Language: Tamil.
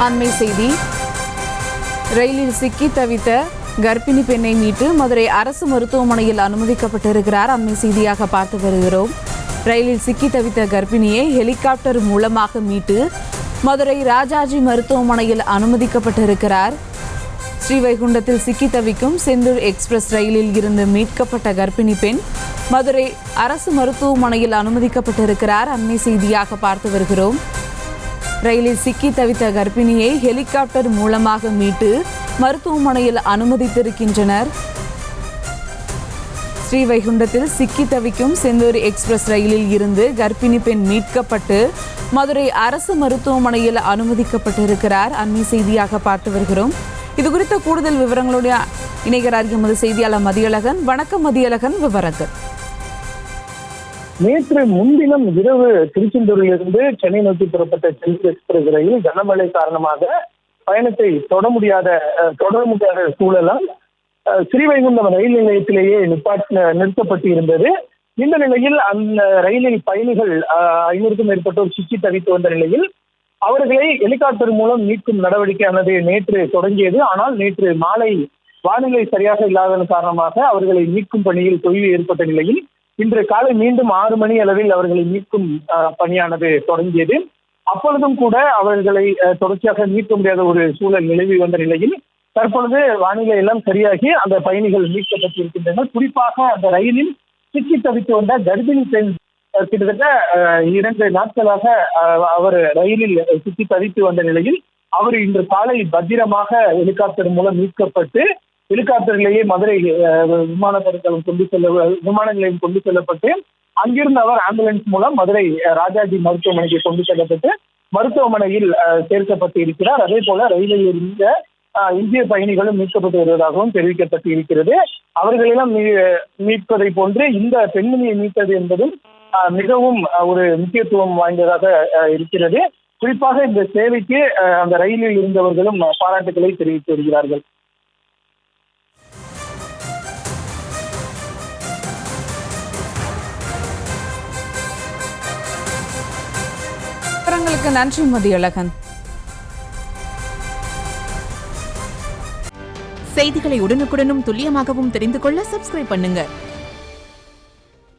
அண்மை செய்தி. ரயிலில் சிக்கி தவித்த கர்ப்பிணி பெண்ணை மீட்டு மதுரை அரசு மருத்துவமனையில் அனுமதிக்கப்பட்டிருக்கிறார். அண்மை செய்தியாக பார்த்து வருகிறோம். ரயிலில் சிக்கி தவித்த கர்ப்பிணியை ஹெலிகாப்டர் மூலமாக மீட்டு மதுரை ராஜாஜி மருத்துவமனையில் அனுமதிக்கப்பட்டிருக்கிறார். ஸ்ரீவைகுண்டத்தில் சிக்கி தவிக்கும் செந்தூர் எக்ஸ்பிரஸ் ரயிலில் இருந்து மீட்கப்பட்ட கர்ப்பிணி பெண் மதுரை அரசு மருத்துவமனையில் அனுமதிக்கப்பட்டிருக்கிறார். அண்மை செய்தியாக பார்த்து வருகிறோம். ரயிலில் சிக்கி தவித்த கர்ப்பிணியை ஹெலிகாப்டர் மூலமாக மீட்டு மருத்துவமனையில் அனுமதித்திருக்கின்றனர். ஸ்ரீவைகுண்டத்தில் சிக்கி தவிக்கும் செந்தூர் எக்ஸ்பிரஸ் ரயிலில் இருந்து கர்ப்பிணி பெண் மீட்கப்பட்டு மதுரை அரசு மருத்துவமனையில் அனுமதிக்கப்பட்டிருக்கிறார். அண்மை செய்தியாக பார்த்து வருகிறோம். இது குறித்த கூடுதல் விவரங்களுடைய இணைகிறார் எமது செய்தியாளர் மதியழகன். வணக்கம் மதியழகன், விவரங்கள். நேற்று முன்தினம் இரவு திருச்செந்தூரிலிருந்து சென்னை நோக்கி புறப்பட்ட செந்தூர் எக்ஸ்பிரஸ் ரயில் கனமழை காரணமாக பயணத்தை தொடர முடியாத சூழலால் ஸ்ரீவைகுண்டம் ரயில் நிலையத்திலேயே நிறுத்தப்பட்டு இருந்தது. இந்த நிலையில் அந்த ரயிலில் பயணிகள் 500க்கும் மேற்பட்டோர் சிக்கி தவித்து வந்த நிலையில் அவர்களை ஹெலிகாப்டர் மூலம் மீட்கும் நடவடிக்கையானது நேற்று தொடங்கியது. ஆனால் நேற்று மாலை வானிலை சரியாக இல்லாததன் காரணமாக அவர்களை மீட்கும் பணியில் தொய்வு ஏற்பட்ட நிலையில் இன்று காலை மீண்டும் 6 மணி அளவில் அவர்களை மீட்கும் பணியானது தொடங்கியது. அப்பொழுதும் கூட அவர்களை தொடர்ச்சியாக மீட்க முடியாத ஒரு சூழல் நிலவி வந்த நிலையில் தற்பொழுது வானிலை எல்லாம் சரியாகி அந்த பயணிகள் மீட்கப்பட்டிருக்கின்றனர். குறிப்பாக அந்த ரயிலில் சிக்கி தவித்து வந்த கர்ப்பிணி பெண் கிட்டத்தட்ட 2 நாட்களாக அவர் ரயிலில் சிக்கி தவித்து வந்த நிலையில் அவர் இன்று காலை பத்திரமாக ஹெலிகாப்டர் மூலம் மீட்கப்பட்டு ஹெலிகாப்டரிலேயே மதுரை விமான நிலையம் கொண்டு செல்லப்பட்டு அங்கிருந்து அவர் ஆம்புலன்ஸ் மூலம் மதுரை ராஜாஜி மருத்துவமனைக்கு கொண்டு செல்லப்பட்டு மருத்துவமனையில் சேர்க்கப்பட்டு இருக்கிறார். அதே போல ரயிலில் இருந்த இந்திய பயணிகளும் மீட்கப்பட்டு வருவதாகவும் தெரிவிக்கப்பட்டு இருக்கிறது. அவர்களெல்லாம் மீட்பதை போன்று இந்த பெண்மணியை மீட்பது என்பதும் மிகவும் ஒரு முக்கியத்துவம் வாய்ந்ததாக இருக்கிறது. குறிப்பாக இந்த சேவைக்கு அந்த ரயிலில் இருந்தவர்களும் பாராட்டுகளை தெரிவித்து வருகிறார்கள். விவரங்களுக்கு நன்றி மதியழகன். செய்திகளை உடனுக்குடனும் துல்லியமாகவும் தெரிந்து கொள்ள சப்ஸ்கிரைப் பண்ணுங்க.